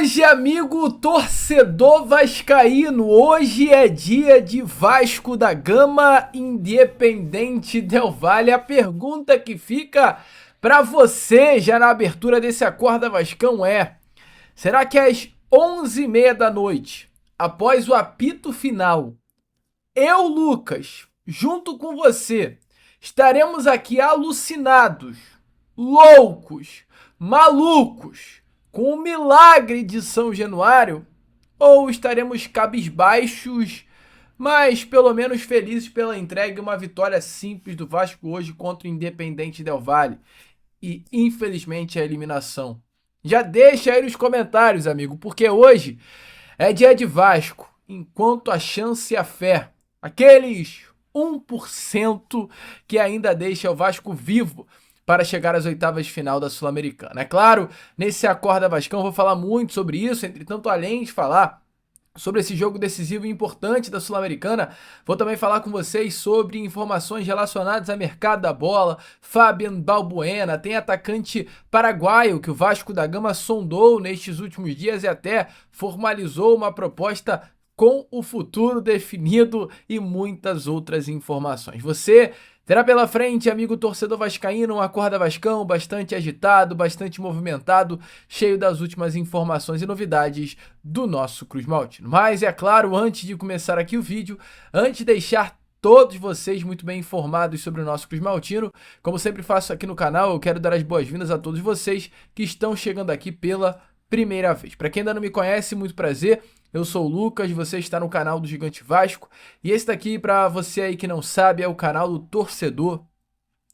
Hoje, amigo torcedor vascaíno, hoje é dia de Vasco da Gama, Independente Del Valle. A pergunta que fica para você já na abertura desse Acorda Vascão é: será que às 11h30 da noite, após o apito final, eu, Lucas, junto com você, estaremos aqui alucinados, loucos, malucos, com o milagre de São Januário? Ou estaremos cabisbaixos, mas pelo menos felizes pela entrega e uma vitória simples do Vasco hoje contra o Independente Del Valle e, infelizmente, a eliminação? Já deixa aí nos comentários, amigo, porque hoje é dia de Vasco, enquanto a chance e a fé, aqueles 1% que ainda deixa o Vasco vivo para chegar às oitavas de final da Sul-Americana. É claro, nesse Acorda Vascão eu vou falar muito sobre isso, entretanto, além de falar sobre esse jogo decisivo e importante da Sul-Americana, vou também falar com vocês sobre informações relacionadas ao mercado da bola. Fabian Balbuena, tem atacante paraguaio que o Vasco da Gama sondou nestes últimos dias e até formalizou uma proposta com o futuro definido e muitas outras informações. Você terá pela frente, amigo torcedor vascaíno, um Acorda Vascão bastante agitado, bastante movimentado, cheio das últimas informações e novidades do nosso Cruz Maltino. Mas é claro, antes de começar aqui o vídeo, antes de deixar todos vocês muito bem informados sobre o nosso Cruz Maltino, como sempre faço aqui no canal, eu quero dar as boas-vindas a todos vocês que estão chegando aqui pela primeira vez. Para quem ainda não me conhece, muito prazer. Eu sou o Lucas, você está no canal do Gigante Vasco, e esse daqui, para você aí que não sabe, é o canal do torcedor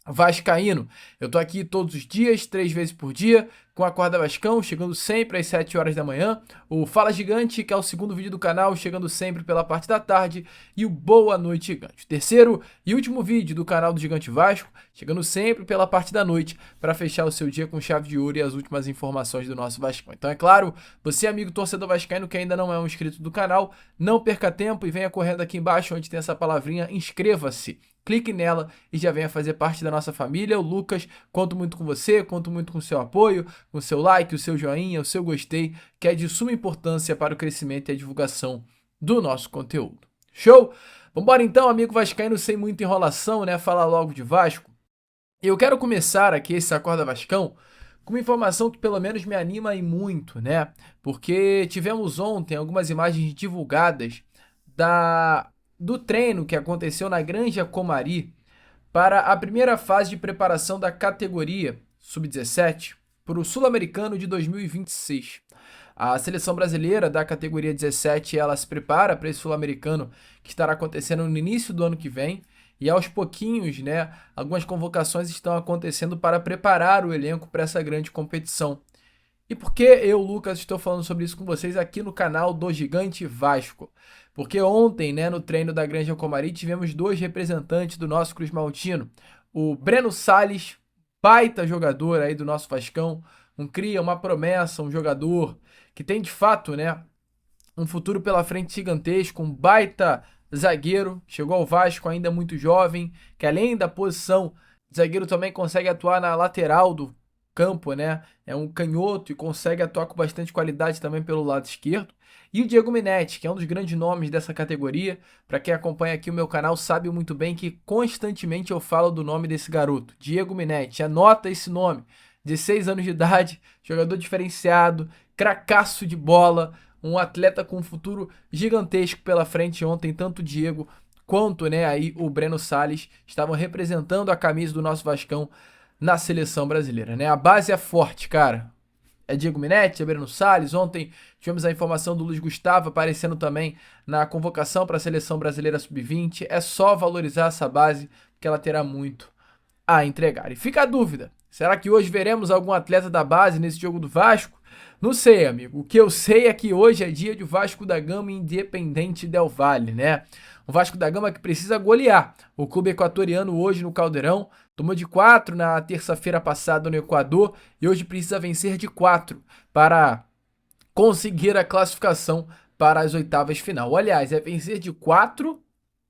vascaíno. Eu tô aqui todos os dias, 3 vezes por dia, com a Acorda Vascão, chegando sempre às 7 horas da manhã. O Fala Gigante, que é o segundo vídeo do canal, chegando sempre pela parte da tarde. E o Boa Noite Gigante, terceiro e último vídeo do canal do Gigante Vasco, chegando sempre pela parte da noite, para fechar o seu dia com chave de ouro e as últimas informações do nosso Vascão. Então, é claro, você, amigo torcedor vascaíno, que ainda não é um inscrito do canal, não perca tempo e venha correndo aqui embaixo, onde tem essa palavrinha, inscreva-se. Clique nela e já venha fazer parte da nossa família. O Lucas, conto muito com você, conto muito com o seu apoio, com o seu like, o seu joinha, o seu gostei, que é de suma importância para o crescimento e a divulgação do nosso conteúdo. Show? Vambora então, amigo vascaíno, sem muita enrolação, né? Falar logo de Vasco. Eu quero começar aqui esse Acorda Vascão com uma informação que pelo menos me anima e muito, né? Porque tivemos ontem algumas imagens divulgadas do treino que aconteceu na Granja Comari para a primeira fase de preparação da categoria Sub-17 para o Sul-Americano de 2026. A seleção brasileira da categoria 17, ela se prepara para esse Sul-Americano que estará acontecendo no início do ano que vem, e aos pouquinhos, né, algumas convocações estão acontecendo para preparar o elenco para essa grande competição. E por que eu, Lucas, estou falando sobre isso com vocês aqui no canal do Gigante Vasco? Porque ontem, né, no treino da Granja Comari, tivemos 2 representantes do nosso Cruz Maltino. O Breno Salles, baita jogador aí do nosso Vascão, um cria, uma promessa, um jogador que tem de fato, né, um futuro pela frente gigantesco, um baita zagueiro, chegou ao Vasco ainda muito jovem, que além da posição de zagueiro também consegue atuar na lateral do campo, né? É um canhoto e consegue atuar com bastante qualidade também pelo lado esquerdo. E o Diego Minetti, que é um dos grandes nomes dessa categoria. Para quem acompanha aqui o meu canal sabe muito bem que constantemente eu falo do nome desse garoto, Diego Minetti. Anota esse nome. 16 anos de idade, jogador diferenciado, cracaço de bola, um atleta com um futuro gigantesco pela frente. Ontem tanto o Diego quanto, né, aí o Breno Salles estavam representando a camisa do nosso Vascão na seleção brasileira, né? A base é forte, cara. É Diego Minetti, é Breno Salles. Ontem tivemos a informação do Luiz Gustavo aparecendo também na convocação para a seleção brasileira sub-20. É só valorizar essa base, porque ela terá muito a entregar. E fica a dúvida, será que hoje veremos algum atleta da base nesse jogo do Vasco? Não sei, amigo. O que eu sei é que hoje é dia de Vasco da Gama Independente Del Valle, né? O Vasco da Gama que precisa golear o clube equatoriano hoje no Caldeirão. Tomou de 4 na terça-feira passada no Equador e hoje precisa vencer de 4 para conseguir a classificação para as oitavas de final. Aliás, é vencer de 4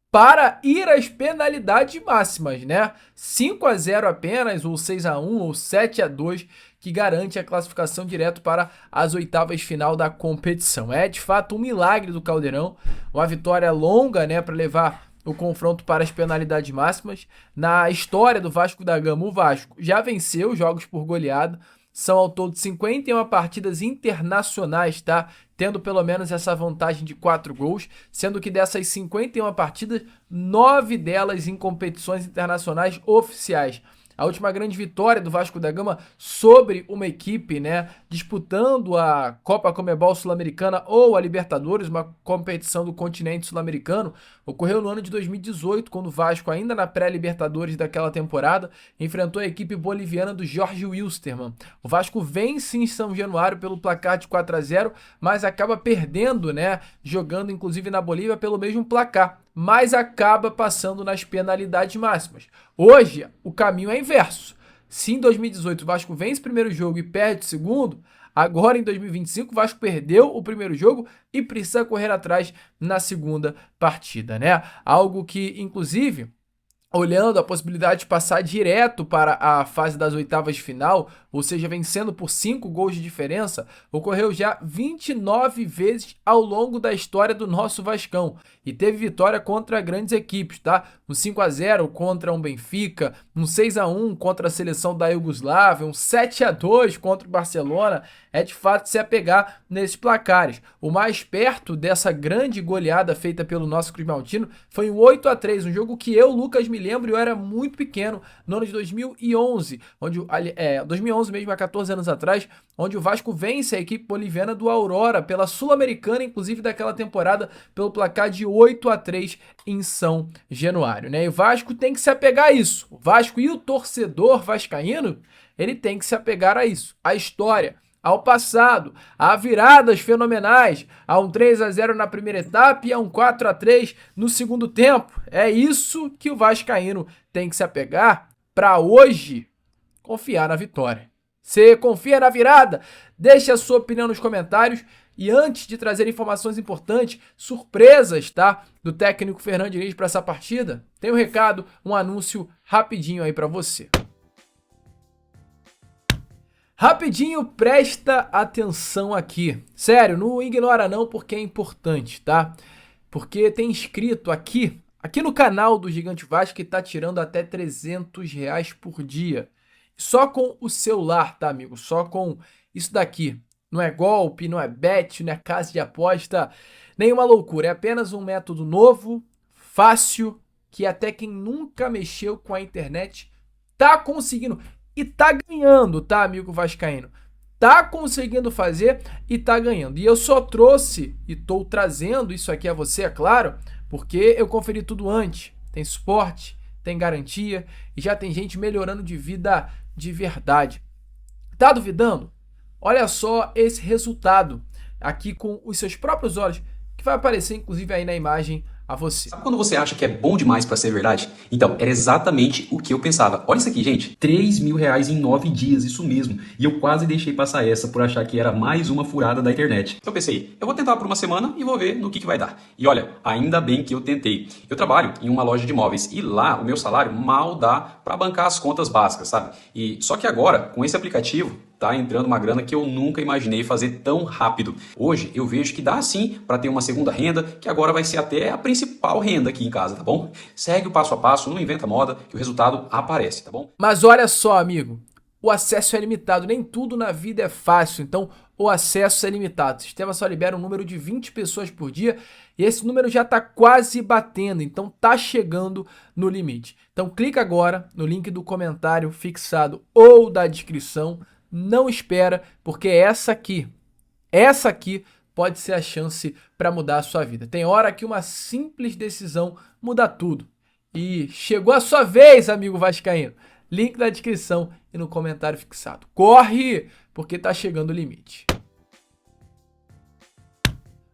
para ir às penalidades máximas, né? 5-0 apenas, ou 6-1, ou 7-2, que garante a classificação direto para as oitavas de final da competição. É de fato um milagre do Caldeirão, uma vitória longa, né, para levar o confronto para as penalidades máximas. Na história do Vasco da Gama, o Vasco já venceu jogos por goleada. São ao todo 51 partidas internacionais, tá? Tendo pelo menos essa vantagem de 4 gols, sendo que dessas 51 partidas, 9 delas em competições internacionais oficiais. A última grande vitória do Vasco da Gama sobre uma equipe, né, disputando a Copa Conmebol Sul-Americana ou a Libertadores, uma competição do continente sul-americano, ocorreu no ano de 2018, quando o Vasco, ainda na pré-Libertadores daquela temporada, enfrentou a equipe boliviana do Jorge Wilstermann. O Vasco vence em São Januário pelo placar de 4-0, mas acaba perdendo, né, jogando inclusive na Bolívia pelo mesmo placar, mas acaba passando nas penalidades máximas. Hoje, o caminho é inverso. Se em 2018 o Vasco vence o primeiro jogo e perde o segundo, agora em 2025 o Vasco perdeu o primeiro jogo e precisa correr atrás na segunda partida, né? Algo que, inclusive, olhando a possibilidade de passar direto para a fase das oitavas de final, ou seja, vencendo por 5 gols de diferença, ocorreu já 29 vezes ao longo da história do nosso Vascão. E teve vitória contra grandes equipes, tá? Um 5-0 contra um Benfica, um 6-1 contra a seleção da Iugoslávia, um 7-2 contra o Barcelona. É de fato se apegar nesses placares. O mais perto dessa grande goleada feita pelo nosso Cruz Maltino foi um 8-3, um jogo que eu, Lucas, me lembro, eu era muito pequeno, no ano de 2011, 2011 mesmo, há 14 anos atrás, onde o Vasco vence a equipe boliviana do Aurora pela Sul-Americana, inclusive daquela temporada, pelo placar de 8-3 em São Januário, né? E o Vasco tem que se apegar a isso. O Vasco e o torcedor vascaíno, ele tem que se apegar a isso, a história, ao passado, a viradas fenomenais, a um 3-0 na primeira etapa e a um 4-3 no segundo tempo. É isso que o vascaíno tem que se apegar para hoje confiar na vitória. Você confia na virada? Deixe a sua opinião nos comentários. E antes de trazer informações importantes, surpresas, tá, do técnico Fernando Diniz para essa partida, tem um recado, um anúncio rapidinho aí para você. Rapidinho, presta atenção aqui. Sério, não ignora não, porque é importante, tá? Porque tem inscrito aqui no canal do Gigante Vasco que tá tirando até R$300 por dia. Só com o celular, tá, amigo? Só com isso daqui. Não é golpe, não é bet, não é casa de aposta, nenhuma loucura. É apenas um método novo, fácil, que até quem nunca mexeu com a internet tá conseguindo. E tá ganhando, tá, amigo vascaíno? Tá conseguindo fazer e tá ganhando. E eu só trouxe e tô trazendo isso aqui a você, é claro, porque eu conferi tudo antes. Tem suporte, tem garantia e já tem gente melhorando de vida de verdade. Tá duvidando? Olha só esse resultado aqui com os seus próprios olhos, que vai aparecer inclusive aí na imagem a você. Sabe quando você acha que é bom demais pra ser verdade? Então, era exatamente o que eu pensava. Olha isso aqui, gente. R$3.000 em 9 dias, isso mesmo. E eu quase deixei passar essa por achar que era mais uma furada da internet. Então eu pensei, eu vou tentar por uma semana e vou ver no que vai dar. E olha, ainda bem que eu tentei. Eu trabalho em uma loja de imóveis e lá o meu salário mal dá pra bancar as contas básicas, sabe? E só que agora, com esse aplicativo, tá entrando uma grana que eu nunca imaginei fazer tão rápido. Hoje eu vejo que dá sim para ter uma segunda renda, que agora vai ser até a principal renda aqui em casa, tá bom? Segue o passo a passo, não inventa moda, que o resultado aparece, tá bom? Mas olha só, amigo, o acesso é limitado, nem tudo na vida é fácil, então o acesso é limitado. O sistema só libera um número de 20 pessoas por dia e esse número já está quase batendo, então tá chegando no limite. Então clica agora no link do comentário fixado ou da descrição. Não espera, porque essa aqui pode ser a chance para mudar a sua vida. Tem hora que uma simples decisão muda tudo. E chegou a sua vez, amigo vascaíno. Link na descrição e no comentário fixado. Corre, porque tá chegando o limite.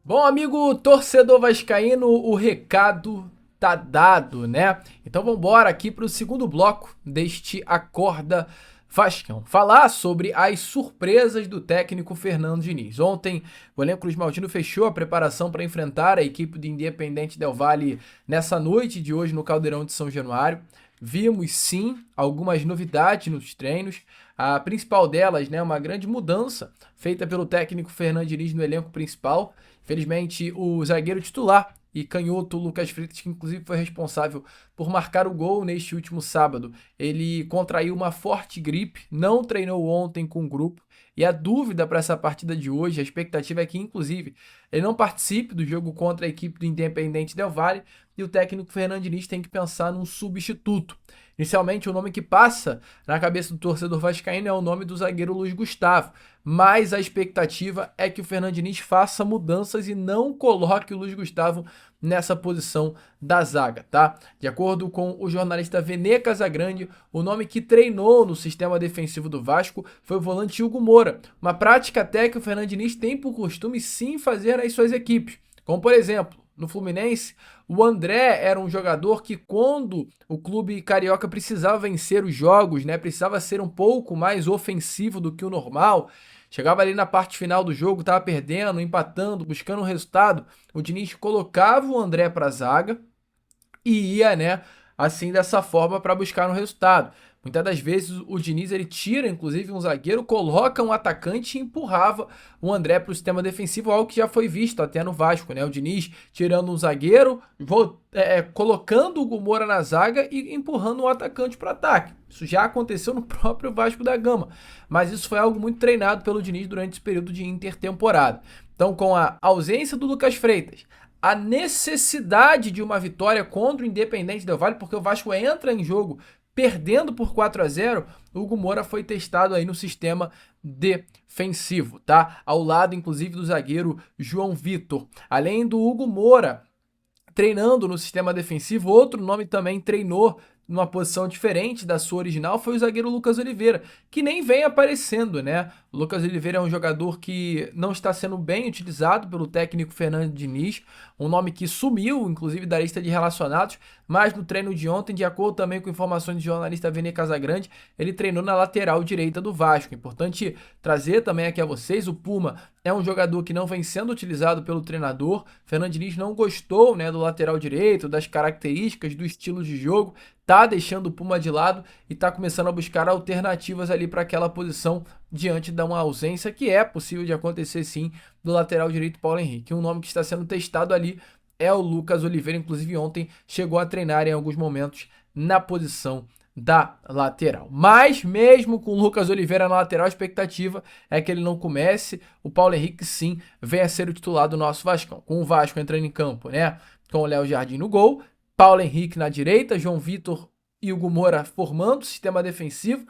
Bom, amigo torcedor vascaíno, o recado tá dado, né? Então vamos embora aqui para o segundo bloco deste Acorda Vascão, falar sobre as surpresas do técnico Fernando Diniz. Ontem, o elenco Cruz Maltino fechou a preparação para enfrentar a equipe do Independiente Del Valle nessa noite de hoje no Caldeirão de São Januário. vimos sim algumas novidades nos treinos. A principal delas, né, uma grande mudança feita pelo técnico Fernando Diniz no elenco principal. Infelizmente, o zagueiro titular e canhoto Lucas Freitas, que inclusive foi responsável por marcar o gol neste último sábado, ele contraiu uma forte gripe, não treinou ontem com o grupo, e a dúvida para essa partida de hoje, a expectativa é que inclusive ele não participe do jogo contra a equipe do Independente Del Valle, e o técnico Fernando Diniz tem que pensar num substituto. Inicialmente, o nome que passa na cabeça do torcedor vascaíno é o nome do zagueiro Luiz Gustavo, mas a expectativa é que o Fernando Diniz faça mudanças e não coloque o Luiz Gustavo nessa posição da zaga, tá? De acordo com o jornalista Vene Casagrande, o nome que treinou no sistema defensivo do Vasco foi o volante Hugo Moura, uma prática até que o Fernando Diniz tem por costume sim fazer nas suas equipes, como por exemplo, no Fluminense, o André era um jogador que quando o clube carioca precisava vencer os jogos, né, precisava ser um pouco mais ofensivo do que o normal, chegava ali na parte final do jogo, estava perdendo, empatando, buscando um resultado, o Diniz colocava o André para a zaga e ia, né, assim dessa forma para buscar um resultado. Muitas das vezes o Diniz ele tira inclusive um zagueiro, coloca um atacante e empurrava o André para o sistema defensivo, algo que já foi visto até no Vasco, né? O Diniz tirando um zagueiro, colocando o Moura na zaga e empurrando um atacante para o ataque. Isso já aconteceu no próprio Vasco da Gama, mas isso foi algo muito treinado pelo Diniz durante esse período de intertemporada. Então, com a ausência do Lucas Freitas, a necessidade de uma vitória contra o Independente Del Valle, porque o Vasco entra em jogo perdendo por 4-0, o Hugo Moura foi testado aí no sistema defensivo, tá? Ao lado, inclusive, do zagueiro João Vitor. Além do Hugo Moura treinando no sistema defensivo, outro nome também treinou numa posição diferente da sua original foi o zagueiro Lucas Oliveira, que nem vem aparecendo, né? O Lucas Oliveira é um jogador que não está sendo bem utilizado pelo técnico Fernando Diniz, um nome que sumiu, inclusive, da lista de relacionados, mas no treino de ontem, de acordo também com informações do jornalista Vene Casagrande, ele treinou na lateral direita do Vasco. Importante trazer também aqui a vocês, o Puma é um jogador que não vem sendo utilizado pelo treinador, Fernando Diniz não gostou, né, do lateral direito, das características, do estilo de jogo, tá deixando o Puma de lado e tá começando a buscar alternativas ali para aquela posição diante de uma ausência que é possível de acontecer sim do lateral direito Paulo Henrique. Um nome que está sendo testado ali é o Lucas Oliveira, inclusive ontem chegou a treinar em alguns momentos na posição da lateral. Mas mesmo com o Lucas Oliveira na lateral, a expectativa é que ele não comece. O Paulo Henrique sim venha a ser o titular do nosso Vascão. Com o Vasco entrando em campo, né? Com o Léo Jardim no gol, Paulo Henrique na direita, João Vitor e Hugo Moura formando o sistema defensivo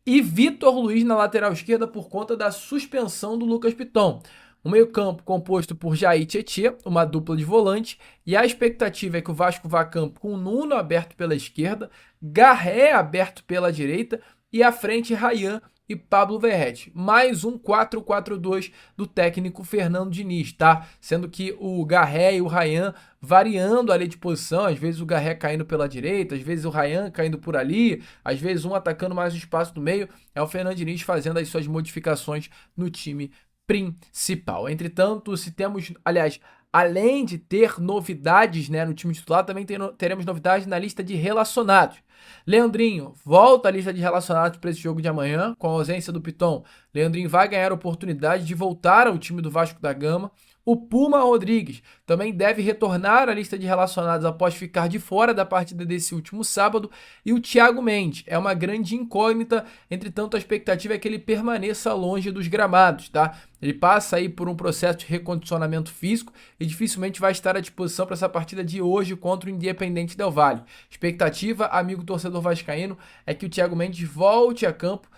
e Vitor Luiz na lateral esquerda por conta da suspensão do Lucas Piton. Um meio-campo composto por Jair Tietê, uma dupla de volante, e a expectativa é que o Vasco vá a campo com o Nuno aberto pela esquerda, Garré aberto pela direita e à frente Ryan e Pablo Verrete. Mais um 4-4-2 do técnico Fernando Diniz, tá? Sendo que o Garré e o Ryan variando ali de posição, às vezes o Garré caindo pela direita, às vezes o Ryan caindo por ali, às vezes um atacando mais o espaço do meio. É o Fernando Diniz fazendo as suas modificações no time principal. Entretanto, se temos, aliás, além de ter novidades, né, no time titular, também teremos novidades na lista de relacionados. Leandrinho volta à lista de relacionados para esse jogo de amanhã, com a ausência do Piton. Leandrinho vai ganhar a oportunidade de voltar ao time do Vasco da Gama. O Puma Rodrigues também deve retornar à lista de relacionados após ficar de fora da partida desse último sábado. E o Thiago Mendes é uma grande incógnita, entretanto a expectativa é que ele permaneça longe dos gramados, tá? Ele passa aí por um processo de recondicionamento físico e dificilmente vai estar à disposição para essa partida de hoje contra o Independente Del Valle. Expectativa, amigo torcedor vascaíno, é que o Thiago Mendes volte a campo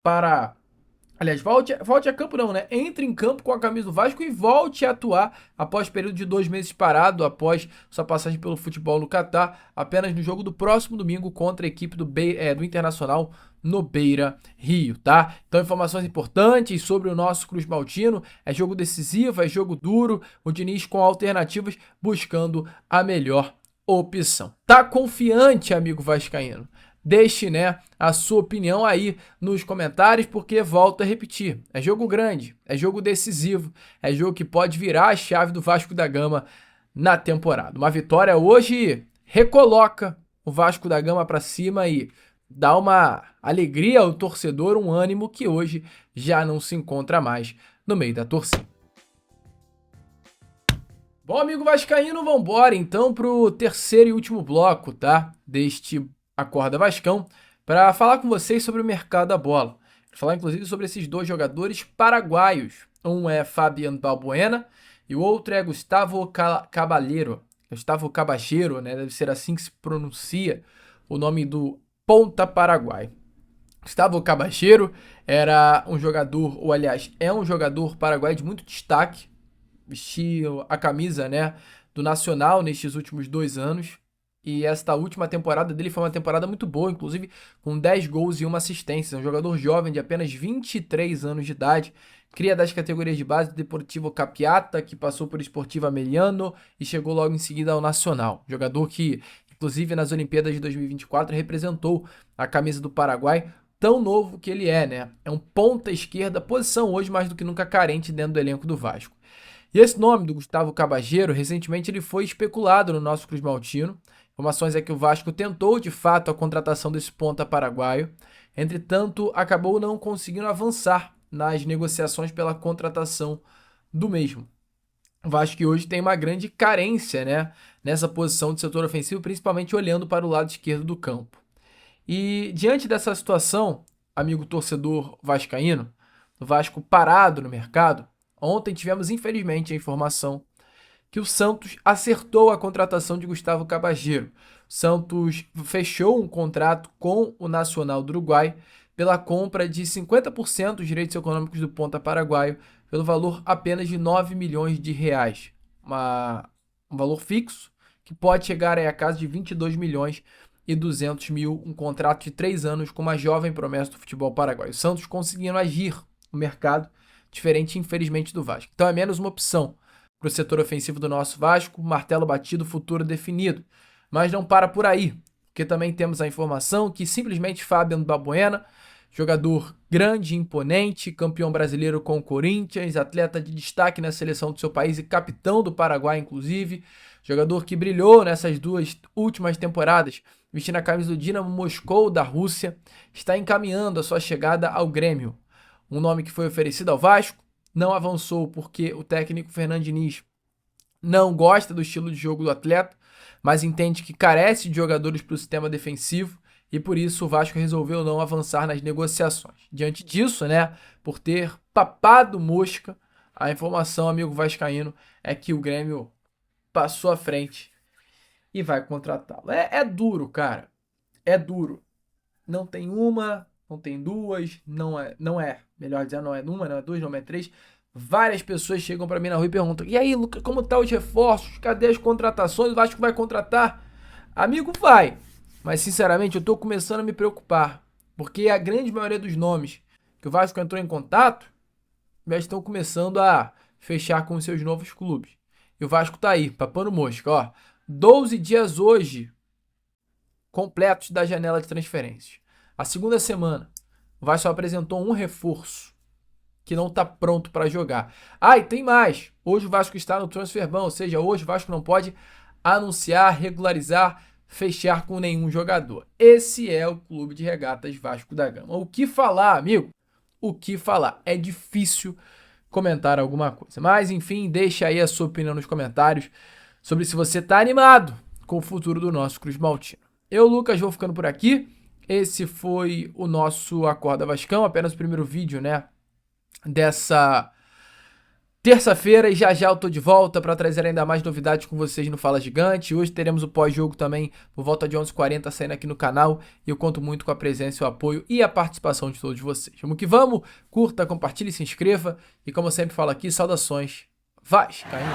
para... Aliás, volte a campo não, né? Entre em campo com a camisa do Vasco e volte a atuar após período de 2 meses parado, após sua passagem pelo futebol no Catar, apenas no jogo do próximo domingo contra a equipe do Internacional no Beira Rio, tá? Então, informações importantes sobre o nosso Cruz Maltino. É jogo decisivo, é jogo duro, o Diniz com alternativas buscando a melhor opção. Tá confiante, amigo vascaíno? Deixe, né, a sua opinião aí nos comentários, porque volto a repetir, é jogo grande, é jogo decisivo, é jogo que pode virar a chave do Vasco da Gama na temporada. Uma vitória hoje recoloca o Vasco da Gama para cima e dar uma alegria ao torcedor, um ânimo que hoje já não se encontra mais no meio da torcida. Bom, amigo vascaíno, vambora então pro terceiro e último bloco, tá? Deste Acorda Vascão, para falar com vocês sobre o mercado da bola. Falar inclusive sobre esses dois jogadores paraguaios. Um é Fabián Balbuena e o outro é Gustavo Caballero. Gustavo Cabacheiro, né? Deve ser assim que se pronuncia o nome do ponta paraguai. Gustavo Cabacheiro era um jogador, ou aliás, é um jogador paraguaio de muito destaque. Vestiu a camisa, né, do Nacional nestes últimos 2 anos. E esta última temporada dele foi uma temporada muito boa, inclusive com 10 gols e 1 assistência. Um jogador jovem de apenas 23 anos de idade, cria das categorias de base do Deportivo Capiata, que passou por Sportivo Ameliano e chegou logo em seguida ao Nacional. Jogador que, inclusive nas Olimpíadas de 2024, representou a camisa do Paraguai, tão novo que ele é, né? É um ponta esquerda, posição hoje mais do que nunca carente dentro do elenco do Vasco. E esse nome do Gustavo Cabacheiro, recentemente ele foi especulado no nosso Cruz Maltino. Informações é que o Vasco tentou de fato a contratação desse ponta paraguaio, entretanto acabou não conseguindo avançar nas negociações pela contratação do mesmo. O Vasco que hoje tem uma grande carência, né, nessa posição de setor ofensivo, principalmente olhando para o lado esquerdo do campo. E diante dessa situação, amigo torcedor vascaíno, o Vasco parado no mercado, ontem tivemos, infelizmente, a informação que o Santos acertou a contratação de Gustavo Cabacheiro. O Santos fechou um contrato com o Nacional do Uruguai pela compra de 50% dos direitos econômicos do ponta paraguaio, pelo valor apenas de 9 milhões de reais. Um valor fixo que pode chegar aí a casa de 22 milhões e 200 mil, um contrato de 3 anos com uma jovem promessa do futebol paraguaio. O Santos conseguindo agir no mercado, diferente, infelizmente, do Vasco. Então é menos uma opção para o setor ofensivo do nosso Vasco, martelo batido, futuro definido. Mas não para por aí, porque também temos a informação que simplesmente Fabián Balbuena, jogador grande, imponente, campeão brasileiro com o Corinthians, atleta de destaque na seleção do seu país e capitão do Paraguai, inclusive, jogador que brilhou nessas 2 últimas temporadas, vestindo a camisa do Dinamo Moscou da Rússia, está encaminhando a sua chegada ao Grêmio. Um nome que foi oferecido ao Vasco, não avançou porque o técnico Fernando Diniz não gosta do estilo de jogo do atleta, mas entende que carece de jogadores para o sistema defensivo e por isso o Vasco resolveu não avançar nas negociações. Diante disso, né, por ter papado mosca, a informação, amigo vascaíno, é que o Grêmio passou à frente e vai contratá-lo. É duro, cara. É duro. Não tem uma, não tem duas, melhor dizendo, não é uma, não é duas, não é três. Várias pessoas chegam pra mim na rua e perguntam: e aí, Lucas, como tá os reforços? Cadê as contratações? O Vasco vai contratar? Amigo, vai. Mas, sinceramente, eu tô começando a me preocupar. Porque a grande maioria dos nomes que o Vasco entrou em contato já estão começando a fechar com os seus novos clubes. E o Vasco tá aí, papando mosca, ó. 12 dias hoje completos da janela de transferências. A segunda semana, o Vasco só apresentou um reforço que não está pronto para jogar. E tem mais. Hoje o Vasco está no transfer ban, ou seja, hoje o Vasco não pode anunciar, regularizar, fechar com nenhum jogador. Esse é o Clube de Regatas Vasco da Gama. O que falar, amigo? O que falar? É difícil comentar alguma coisa. Mas, enfim, deixa aí a sua opinião nos comentários sobre se você está animado com o futuro do nosso Cruz Maltino. Eu, Lucas, vou ficando por aqui. Esse foi o nosso Acorda Vascão, apenas o primeiro vídeo, né, dessa terça-feira, e já eu tô de volta para trazer ainda mais novidades com vocês no Fala Gigante. Hoje teremos o pós-jogo também por volta de 11h40 saindo aqui no canal, e eu conto muito com a presença, o apoio e a participação de todos vocês. Vamos que vamos, curta, compartilhe, se inscreva e, como eu sempre falo aqui, saudações vascaínas.